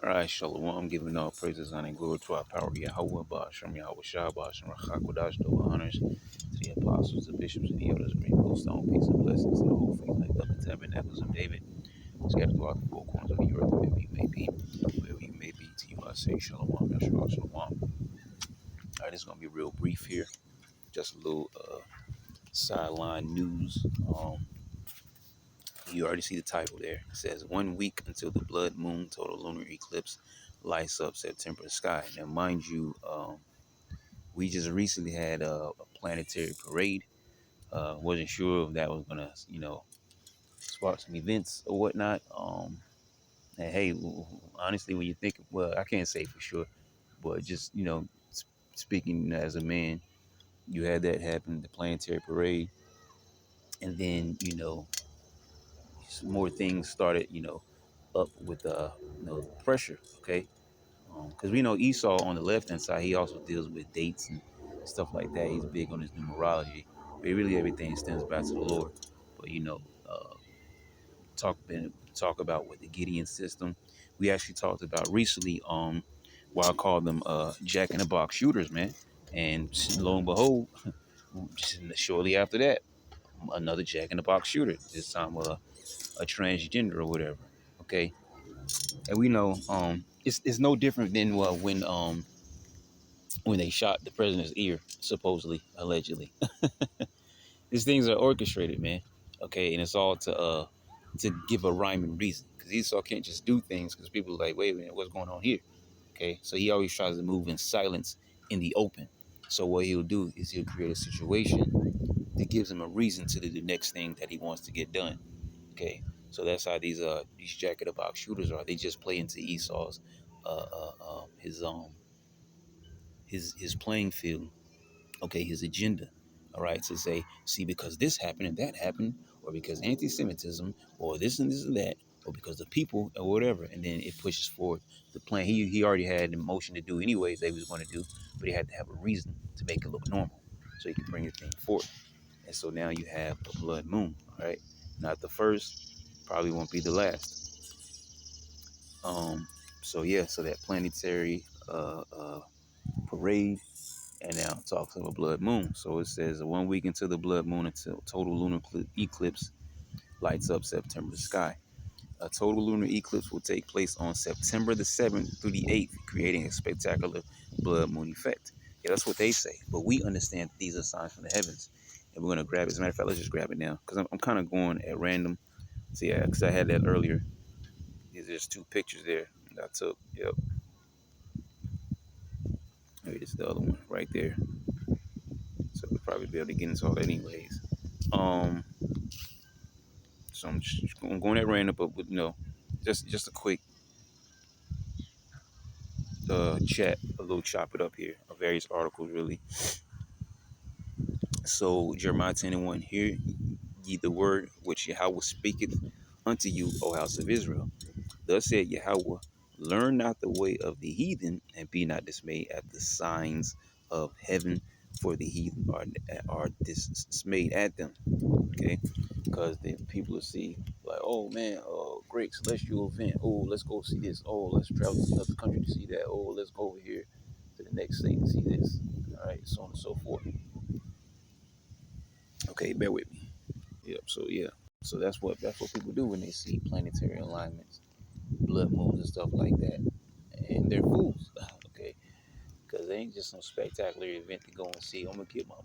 All right, Shalom. I'm giving all praises, honor, and glory to our power, Yahweh, Ba'ashem, Yahweh Shah, Ba'ashem, Rachakodash, double honors to the apostles, the bishops, and the elders. May most stone, peace, and blessings to the whole faith, like the tabernacles of David, scattered throughout the four corners of the earth, wherever you may be. Wherever you may be, to you I say Shalom, Yahshua, Shalom. All right, it's going to be real brief here. Just a little sideline news. You already see the title there. It says 1 week until the blood moon total lunar eclipse lights up September sky. Now, mind you, we just recently had a planetary parade. Wasn't sure if that was gonna, spark some events or whatnot. And hey, honestly, when you think, well, I can't say for sure, but just speaking as a man, you had that happen, the planetary parade, and then some more things started, up with pressure. Okay, because we know Esau on the left hand side, he also deals with dates and stuff like that. He's big on his numerology, but really everything stems back to the Lord. But talk talk about with the Gideon system. We actually talked about recently what I call them Jack in the Box shooters, man. And lo and behold, shortly after that, another Jack in the Box shooter. This time a transgender or whatever. Okay, and we know it's no different than when they shot the president's ear, supposedly, allegedly. These things are orchestrated, man. Okay, and it's all to give a rhyme and reason. Because Esau can't just do things because people are like, wait a minute, what's going on here? Okay, so he always tries to move in silence in the open. So what he'll do is he'll create a situation that gives him a reason to do the next thing that he wants to get done. Okay, so that's how these jack in the box shooters are. They just play into Esau's uh, uh, uh, his um his playing field, okay, his agenda, all right, to say, see, because this happened and that happened, or because anti-Semitism, or this and that, or because the people, or whatever, and then it pushes forward the plan. He already had the motion to do anyways that he was going to do, but he had to have a reason to make it look normal, so he could bring the thing forth. And so now you have a blood moon, all right, not the first, probably won't be the last. So yeah, so that planetary parade. And now it talks of a blood moon. So it says 1 week until the blood moon until total lunar eclipse lights up September sky. A total lunar eclipse will take place on September the 7th through the 8th, creating a spectacular blood moon effect. Yeah, that's what they say. But we understand that these are signs from the heavens. And we're going to grab it. As a matter of fact, let's just grab it now. Because I'm kind of going at random. So yeah, because I had that earlier. There's two pictures there that I took. Yep. Maybe this is the other one right there. So we'll probably be able to get into all that anyways. Um, so I'm just going at random, but with just a quick chat, a little chop it up here of various articles really. So Jeremiah 10:1, hear ye the word which Yahweh speaketh unto you, O house of Israel. Thus said Yahweh, learn not the way of the heathen, and be not dismayed at the signs of heaven, for the heathen are dismayed at them. Okay, because the people will see like, oh man, great celestial event. Oh, let's go see this. Oh, let's travel to another country to see that. Oh, let's go over here to the next state to see this. All right, so on and so forth. Okay, bear with me. Yep. So yeah, so that's what people do when they see planetary alignments, blood moons, and stuff like that, and they're fools. Okay, because they ain't just some spectacular event to go and see. I'm gonna get my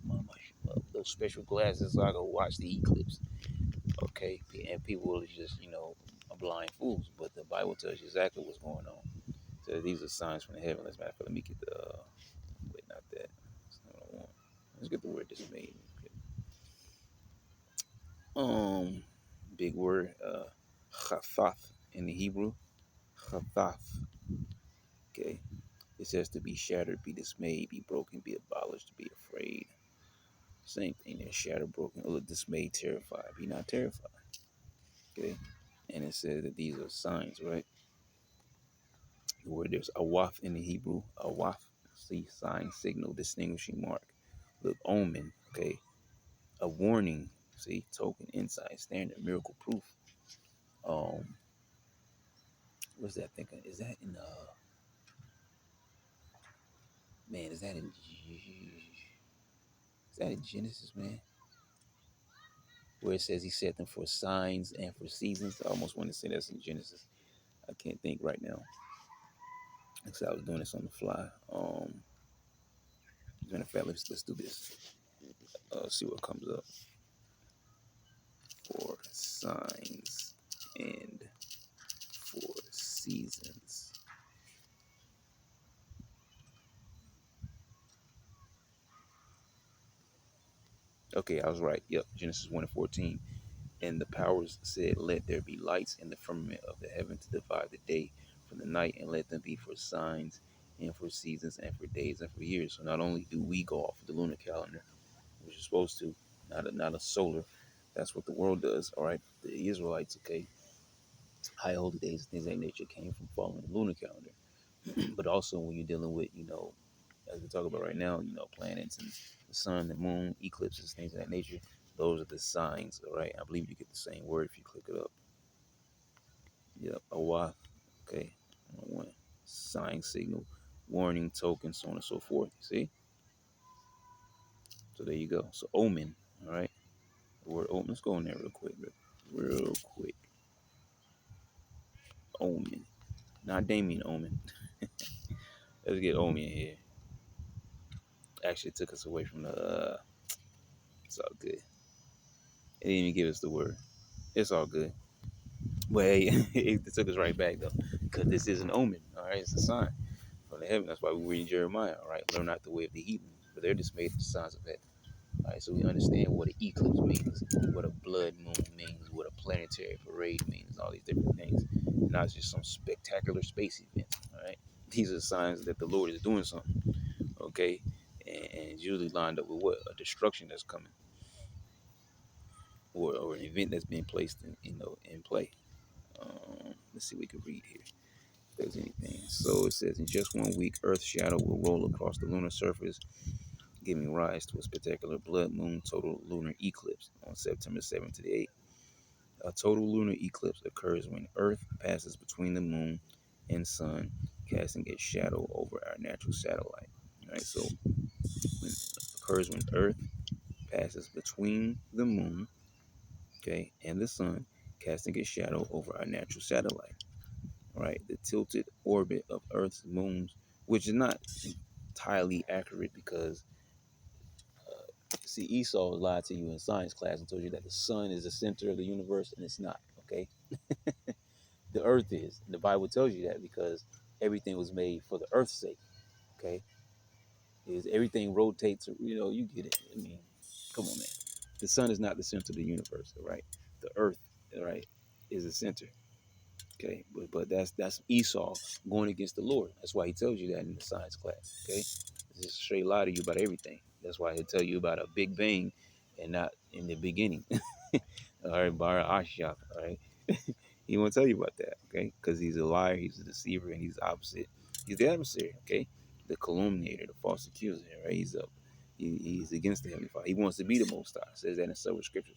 those special glasses so I can watch the eclipse. Okay, and people are just blind fools, but the Bible tells you exactly what's going on. So these are signs from the heaven. Let's matter of fact, let me get the wait, not that. That's not what I want. Let's get the word dismayed. Okay. Um, big word, chathath in the Hebrew, chathath. Okay, it says to be shattered, be dismayed, be broken, be abolished, be afraid. Same thing there, shattered, broken, dismayed, terrified. Be not terrified. Okay, and it says that these are signs, right? The word there's awaf in the Hebrew, awaf, see, sign, signal, distinguishing mark. Look, omen, okay, a warning, see, token, insight, standard, miracle proof. Um, What's that thinking? Man, is that in Genesis, man? Where it says he set them for signs and for seasons. I almost want to say that's in Genesis. I can't think right now. Because I was doing this on the fly. As a matter of fact, let's do this. See what comes up for signs and for seasons. Okay, I was right. Yep, Genesis 1 and 14. And the powers said, let there be lights in the firmament of the heaven to divide the day from the night, and let them be for signs and for seasons and for days and for years. So not only do we go off of the lunar calendar, which is supposed to, not a solar. That's what the world does. All right, the Israelites, okay, high holy days, things of that nature came from following the lunar calendar. But also when you're dealing with, as we talk about right now, planets and the sun, the moon, eclipses, things of that nature. Those are the signs, all right? I believe you get the same word if you click it up. Yep, awa, okay. One sign, signal, warning, token, so on and so forth. See? So there you go. So omen, all right? The word omen. Let's go in there real quick, real quick. Omen, not Damien Omen. Let's get Omen here. Actually, it took us away from the. It's all good. It didn't even give us the word. It's all good. But hey, it took us right back though, because this is an omen. All right, it's a sign from the heaven. That's why we read Jeremiah. All right, learn not the way of the heathen, for they're dismayed at the signs of heaven. All right, so we understand what an eclipse means, what a blood moon means, what a planetary parade means, all these different things. Not just some spectacular space event. All right, these are signs that the Lord is doing something. Okay, and it's usually lined up with what, a destruction that's coming, or an event that's being placed in play. Let's see what we can read here. If there's anything. So it says, in just 1 week, Earth's shadow will roll across the lunar surface, giving rise to a spectacular blood moon total lunar eclipse on September 7th to the 8th. A total lunar eclipse occurs when Earth passes between the moon and sun, casting its shadow over our natural satellite. All right, so when occurs when Earth passes between the moon, okay, and the sun, casting its shadow over our natural satellite. Right, the tilted orbit of Earth's moons, which is not entirely accurate because, see, Esau lied to you in science class and told you that the sun is the center of the universe, and it's not. Okay, the Earth is. The Bible tells you that because everything was made for the Earth's sake. Okay, is everything rotates? You get it. I mean, come on, man. The sun is not the center of the universe. All right, the Earth, all right, is the center. Okay, but that's Esau going against the Lord. That's why he tells you that in the science class. Okay, it's just a straight lie to you about everything. That's why he'll tell you about a big bang and not in the beginning. All right, Bara Asha. All right, he won't tell you about that. Okay, because he's a liar, he's a deceiver, and he's opposite. He's the adversary. Okay, the calumniator, the false accuser. Right, he's up. He's against the heavenly Father. He wants to be the Most High. It says that in several scriptures.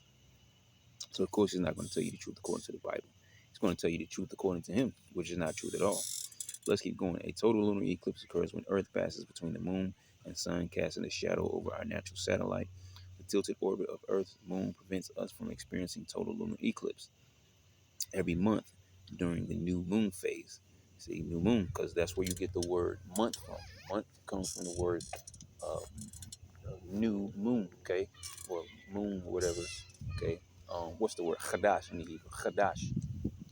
So of course he's not going to tell you the truth according to the Bible. He's going to tell you the truth according to him, which is not truth at all. Let's keep going. A total lunar eclipse occurs when Earth passes between the moon and sun, casting a shadow over our natural satellite. The tilted orbit of Earth's moon prevents us from experiencing total lunar eclipse every month during the new moon phase. See, new moon, because that's where you get the word month from. Month comes from the word uh, new moon, okay, or moon, or whatever, okay. What's the word? Chadash in the Hebrew. Chadash,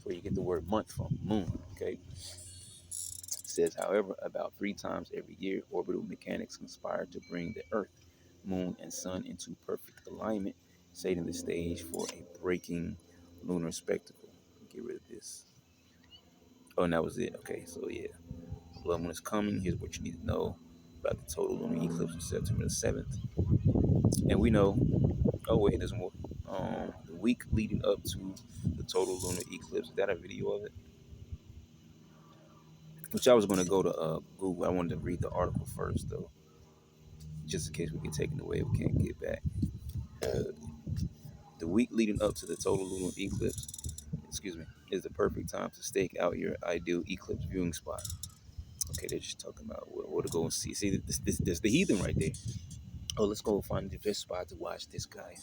where you get the word month from, moon, okay. It says, however, about 3 times every year, orbital mechanics conspire to bring the Earth, moon, and sun into perfect alignment, setting the stage for a breaking lunar spectacle. Get rid of this. Oh, and that was it. Okay, so yeah, blood moon is coming. Here's what you need to know about the total lunar eclipse on September the 7th. And we know, oh wait, there's more. The week leading up to the total lunar eclipse. Is that a video of it? Which I was going to go to Google. I wanted to read the article first, though, just in case we get taken away. We can't get back. The week leading up to the total lunar eclipse, excuse me. is the perfect time to stake out your ideal eclipse viewing spot. Okay, they're just talking about where to go and see. See, this the heathen right there. Oh, let's go find the best spot to watch this guy.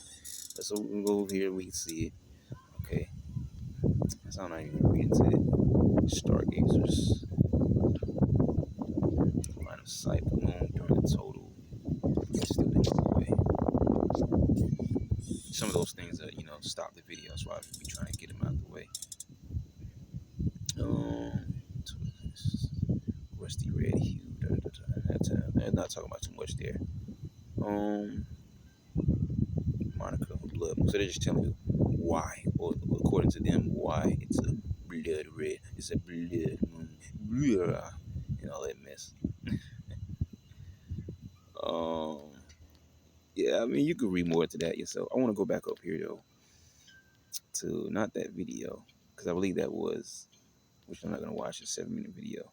Let's go over here. We can see it. Okay, so I'm not even gonna read into it. Stargazers, line of sight, the moon during the total. Still been on the way. Some of those things that stop the video. That's why we trying to get them out of the way. Um, rusty red hue. They're not talking about too much there. Monica blood. So they're just telling you why, or according to them, why it's a blood red. It's a blood moon. Blah, and all that mess. Um, yeah, I mean you could read more to that yourself. I want to go back up here though to not that video because I believe that was, which I'm not gonna watch a 7-minute video.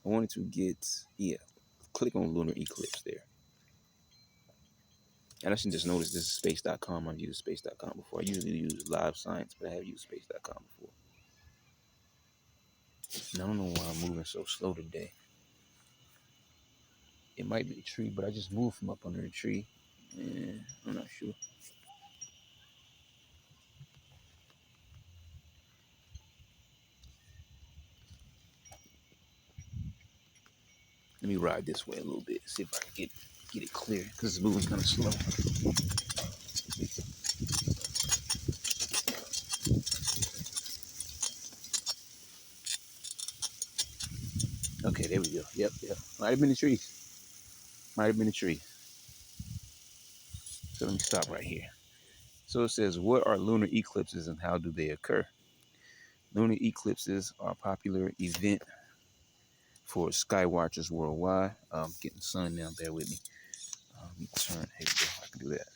I wanted to get click on lunar eclipse there. And I should just notice this is space.com. I've used space.com before. I usually use Live Science, but I have used space.com before. And I don't know why I'm moving so slow today. It might be a tree, but I just moved from up under the tree. And I'm not sure. Let me ride this way a little bit, see if I can get it clear, because it's moving kind of slow. Okay, there we go. Yep. Might have been the tree. Might have been a tree. So let me stop right here. So it says, what are lunar eclipses and how do they occur? Lunar eclipses are a popular event for sky watchers worldwide. Getting the sun now, bear with me. Let me turn. Here we go. I can do that.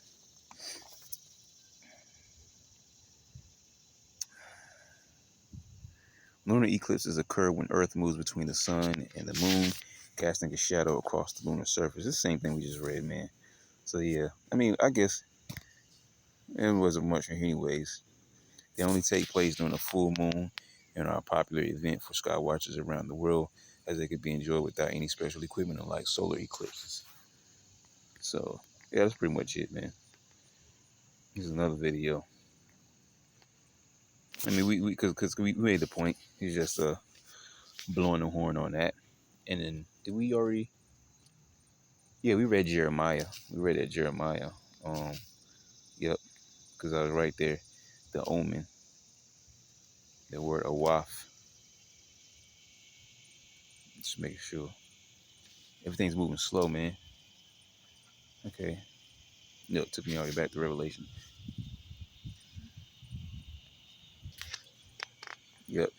Lunar eclipses occur when Earth moves between the sun and the moon, casting a shadow across the lunar surface. It's the same thing we just read, man. So yeah, I mean, I guess it wasn't much anyways. They only take place during a full moon and are a popular event for sky watchers around the world, as they could be enjoyed without any special equipment unlike solar eclipses. So yeah, that's pretty much it, man. This is another video. I mean, we made the point. He's just blowing the horn on that. And then did we already? Yeah, we read Jeremiah. We read that Jeremiah. Um, yep, because I was right there. The omen, the word awaf. Just making sure everything's moving slow, man. Okay. No, it took me all the way back to Revelation. Yep.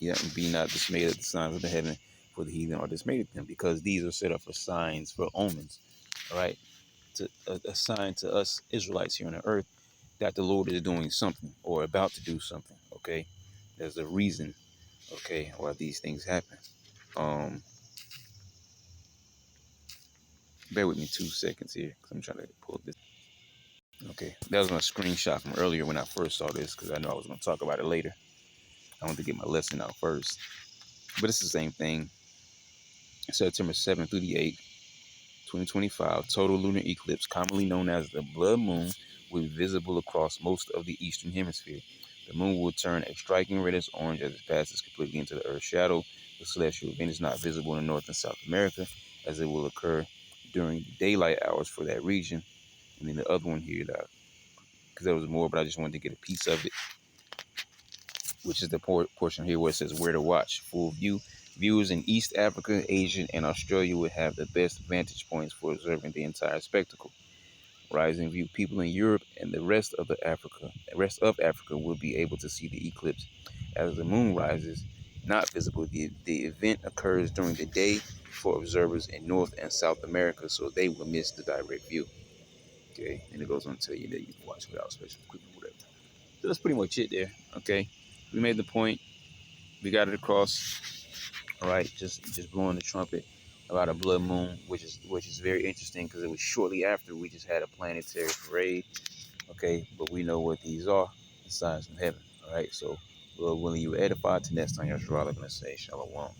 Yep. And be not dismayed at the signs of the heaven, for the heathen are dismayed at them, because these are set up for signs, for omens. All right. To a sign to us Israelites here on the earth that the Lord is doing something or about to do something. Okay. There's a reason, okay, why these things happen. Bear with me 2 seconds here, because I'm trying to pull this. Okay, that was my screenshot from earlier when I first saw this, because I know I was going to talk about it later. I wanted to get my lesson out first. But it's the same thing. September 7th through the 8th, 2025, total lunar eclipse, commonly known as the blood moon, will be visible across most of the eastern hemisphere. The moon will turn a striking reddish orange as it passes completely into the Earth's shadow. The celestial event is not visible in North and South America, as it will occur during the daylight hours for that region. And then the other one here, because there was more, but I just wanted to get a piece of it, which is the portion here where it says where to watch. Full view. Viewers in East Africa, Asia, and Australia would have the best vantage points for observing the entire spectacle. Rising view people in Europe and the rest of Africa will be able to see the eclipse as the moon rises, not visible. The event occurs during the day for observers in North and South America, so they will miss the direct view. Okay, and it goes on to tell you that you can watch without special equipment, whatever. So that's pretty much it there. Okay, we made the point. We got it across. All right, just blowing the trumpet about a blood moon, which is very interesting because it was shortly after we just had a planetary parade. Okay, but we know what these are, the signs from heaven. All right, so Lord willing, you edify. To next time, Yashua, I'm gonna say Shalom.